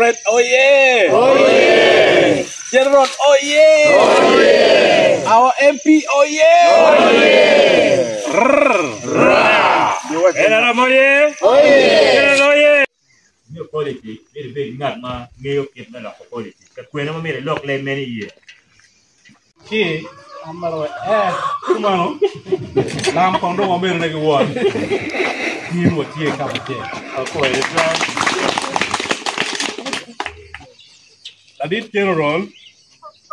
Fred, oh yeah! Oh yeah! General, oh yeah! Oh yeah! Our MP, oh yeah! Oh yeah! Era moye? Oh yeah! Era moye? New quality, very big nut ma, new kid na lock quality. When I'm made a lock like many years. Ki, amaro kumano. Lam kondo ngombe na kiwon. Ni mo tie kapite. Ako ito. Adit General,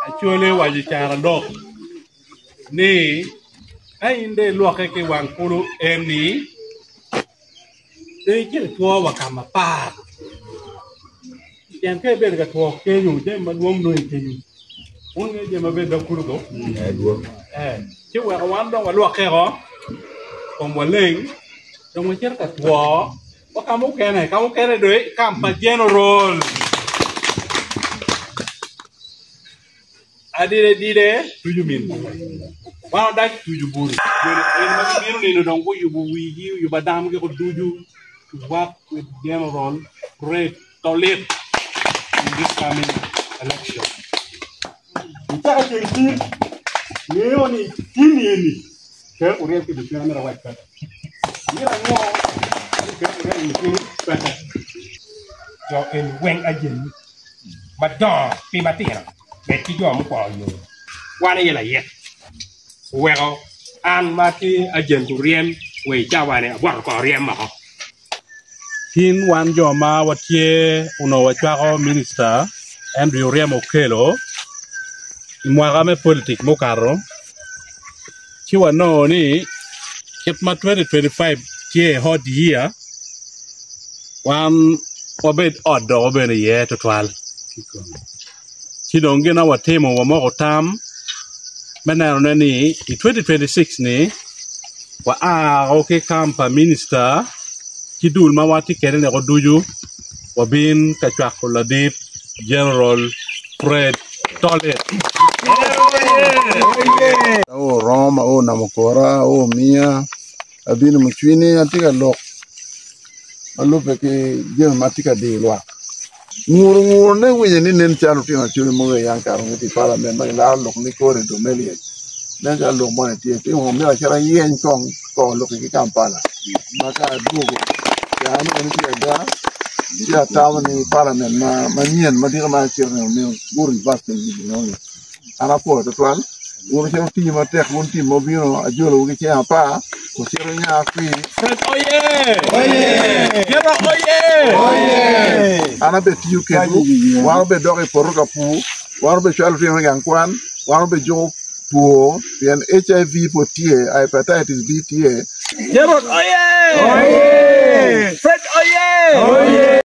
actually waji cara dok. Ni, ay hindi luwak ke wang pulu eni. Ni kira tua wakama pa. Yang ke ben ka tua ke yu je man wom no ke yu. Unge je ma ben da kuru do. Ci wa wan do wa luwak ke ho. Kom wa leng. Dong ma cer ka tua. Wa kamu kene do kampa General. Adire dide tuju min. Wana dak tuju buri. En ma biru ni don ko yubu wigi yuba dam ke ko tuju to work with General Fred Tolet in this coming election. Kita akan ni ini. Ke urian ke dunia mera white card. Ni rango ke urian ini pata. Jo en weng ajen. Badon pi matira. Beti jo mo ko yo. Wana yela ye. Wego an mati ajen tu riem we jawane wa ko riem ma. Kin wan joma watie uno wachako minister Andrew Riamo Kelo imwagame politik mokaro chiwa no ni ketma 2025 tie hot year wan obed odo obene ye to twal chidonge na watemo wa moko tam manano ni 2026 ni wa okay kampa minister kidul mawati kene ne koduju wabin kachwak ladip General Fred Tolet. O Roma o Namokora o Mia abin muchwini atika lok alupe ke jem matika de lwa ngur ne wenye ni nen chalu tina chuli mo yang karo ngiti parliament ma la lok ni kore do melie ne ja lok mo ne tie ke mo me achara yen kong ko lok ki Kampala maka dugo ya ni ni da ya tawni parliament ma nyen ma dira ma chirne ne guri basten ni no ana po to twan guri che ti ma tek won ti mo bino ajolo ki che apa ko chiro nya fi Fred oye oye Gera oye oye ana be ti ke wa be do ke poruka pu wa be chal fi ngan kwan wa be jo pu bien HIV po tie hepatitis B tie Gera oye oye Fred oye oye